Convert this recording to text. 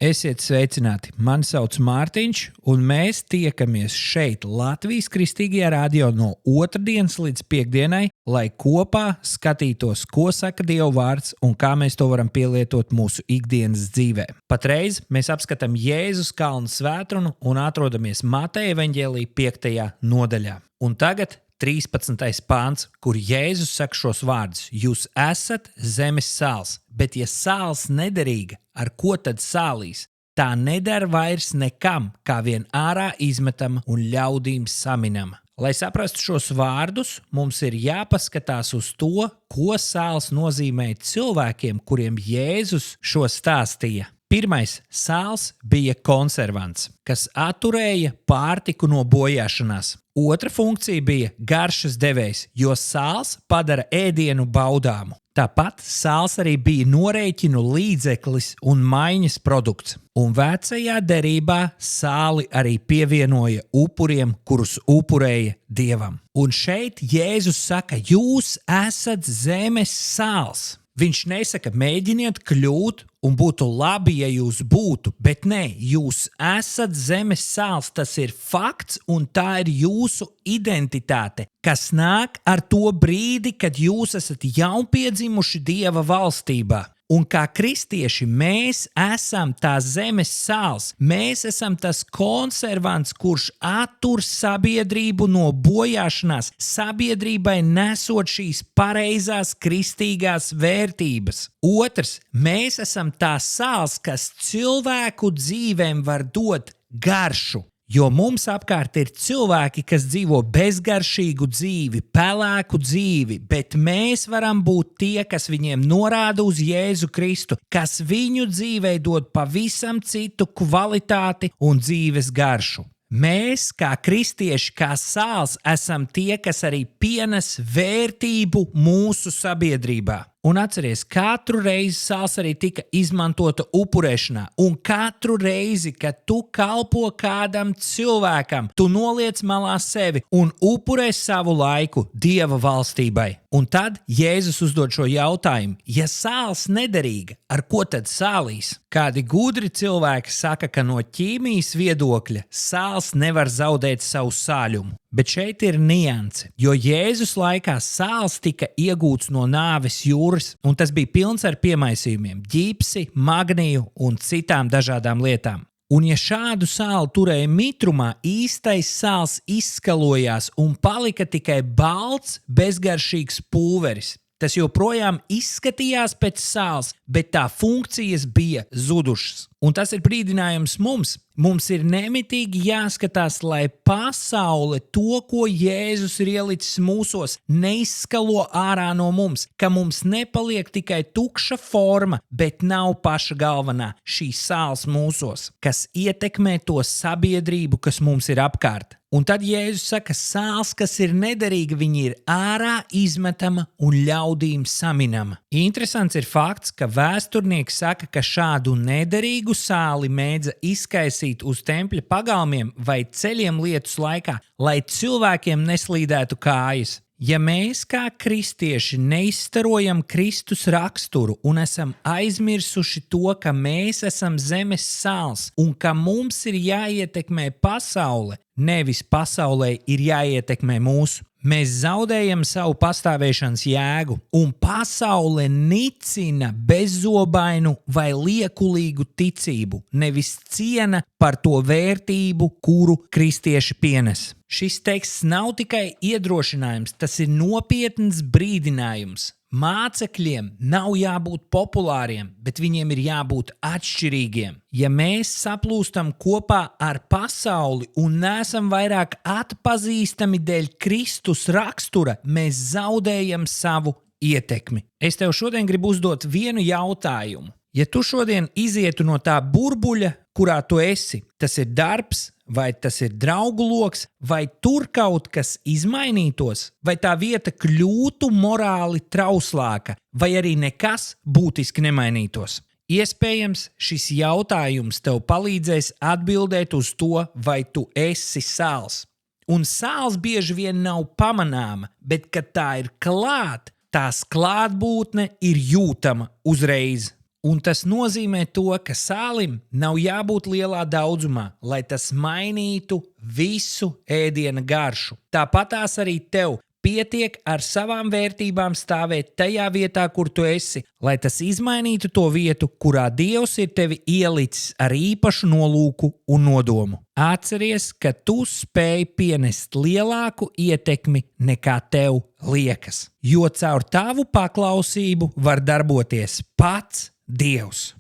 Esiet sveicināti! Mani sauc Mārtiņš, un mēs tiekamies šeit Latvijas Kristīgajā radio no otrdienas līdz piekdienai, lai kopā skatītos, ko saka Dieva vārds un kā mēs to varam pielietot mūsu ikdienas dzīvē. Patreiz mēs apskatām Jēzus kalna svētkrunu un atrodamies Mateja evaņģēlija 5. nodaļā. Un tagad 13. pāns, kur Jēzus saka šos vārdus: Jūs esat zemes sāls, bet ja sāls nederīga, ar ko tad sālīs? Tā nedara vairs nekam, kā vien ārā izmetama un ļaudīm saminama. Lai saprastu šos vārdus, mums ir jāpaskatās uz to, ko sāls nozīmē cilvēkiem, kuriem Jēzus šo stāstīja. Pirmais sāls bija konservants, kas atturēja pārtiku no bojāšanās. Otra funkcija bija garšas devējs, jo sāls padara ēdienu baudāmu. Tāpat sāls arī bija norēķinu līdzeklis un maiņas produkts. Un vecajā derībā sāli arī pievienoja upuriem, kurus upurēja Dievam. Un šeit Jēzus saka, jūs esat zemes sāls. Viņš nesaka, mēģiniet kļūt un būtu labi, ja jūs būtu, bet nē, jūs esat zemes sāls, tas ir fakts un tā ir jūsu identitāte, kas nāk ar to brīdi, kad jūs esat jaunpiedzimuši Dieva valstībā. Un kā kristieši mēs esam tā zemes sāls, mēs esam tas konservants, kurš attur sabiedrību no bojāšanās, sabiedrībai nesot šīs pareizās kristīgās vērtības. Otrs, mēs esam tā sāls, kas cilvēku dzīvēm var dot garšu. Jo mums apkārt ir cilvēki, kas dzīvo bezgaršīgu dzīvi, pelēku dzīvi, bet mēs varam būt tie, kas viņiem norāda uz Jēzu Kristu, kas viņu dzīvei dod pavisam citu kvalitāti un dzīves garšu. Mēs, kā kristieši, kā sāls, esam tie, kas arī pienes vērtību mūsu sabiedrībā. Un atceries, katru reizi sāls arī tika izmantota upurēšanā. Un katru reizi, kad tu kalpo kādam cilvēkam, tu noliec malā sevi un upurē savu laiku Dieva valstībai. Un tad Jēzus uzdod šo jautājumu: ja sāls nederīga, ar ko tad sālīs? Kādi gudri cilvēki saka, ka no ķīmijas viedokļa sāls nevar zaudēt savu sāļumu. Bet šeit ir nianse, jo Jēzus laikā sāls tika iegūts no nāves jūras, un tas bija pilns ar piemaisījumiem, ģipsi, magniju un citām dažādām lietām. Un ja šādu sāli turēja mitrumā, īstais sāls izskalojās un palika tikai balts, bezgaršīgs pulveris. Tas joprojām izskatījās pēc sāls, bet tā funkcijas bija zudušas. Un tas ir brīdinājums mums. Mums ir nemitīgi jāskatās, lai pasaule to, ko Jēzus ir ielicis mūsos, neizskalo ārā no mums, ka mums nepaliek tikai tukša forma, bet nav paša galvenā šī sāls mūsos, kas ietekmē to sabiedrību, kas mums ir apkārt. Un tad Jēzus saka, sāls, kas ir nederīga, viņi ir ārā izmetama un ļaudīm saminama. Interesants ir fakts, ka vēsturnieki saka, ka šādu nederīgu sāli mēdza izkaisīt uz tempļa pagalmiem vai ceļiem lietus laikā, lai cilvēkiem neslīdētu kājas. Ja mēs kā kristieši neizstarojam Kristus raksturu un esam aizmirsuši to, ka mēs esam zemes sāls un ka mums ir jāietekmē pasaule, nevis pasaulē ir jāietekmē mūsu, mēs zaudējam savu pastāvēšanas jēgu, un pasaule nicina bezzobainu vai liekulīgu ticību, nevis ciena par to vērtību, kuru kristieši pienes. Šis teksts nav tikai iedrošinājums, tas ir nopietns brīdinājums. Mācekļiem nav jābūt populāriem, bet viņiem ir jābūt atšķirīgiem. Ja mēs saplūstam kopā ar pasauli un neesam vairāk atpazīstami dēļ Kristus rakstura, mēs zaudējam savu ietekmi. Es tev šodien gribu uzdot vienu jautājumu. Ja tu šodien izietu no tā burbuļa, kurā tu esi, tas ir darbs, vai tas ir draugu loks, vai tur kaut kas izmainītos, vai tā vieta kļūtu morāli trauslāka, vai arī nekas būtiski nemainītos. Iespējams, šis jautājums tev palīdzēs atbildēt uz to, vai tu esi sāls. Un sāls bieži vien nav pamanāma, bet, kad tā ir klāt, tās klātbūtne ir jūtama uzreiz. Un tas nozīmē to, ka sālim nav jābūt lielā daudzumā, lai tas mainītu visu ēdiena garšu. Tāpatās arī tev pietiek ar savām vērtībām stāvēt tajā vietā, kur tu esi, lai tas izmainītu to vietu, kurā Dievs ir tevi ielicis ar īpašu nolūku un nodomu. Atceries, ka tu spēj pienest lielāku ietekmi nekā tev liekas, jo caur tavu paklausību var darboties pats Dievs.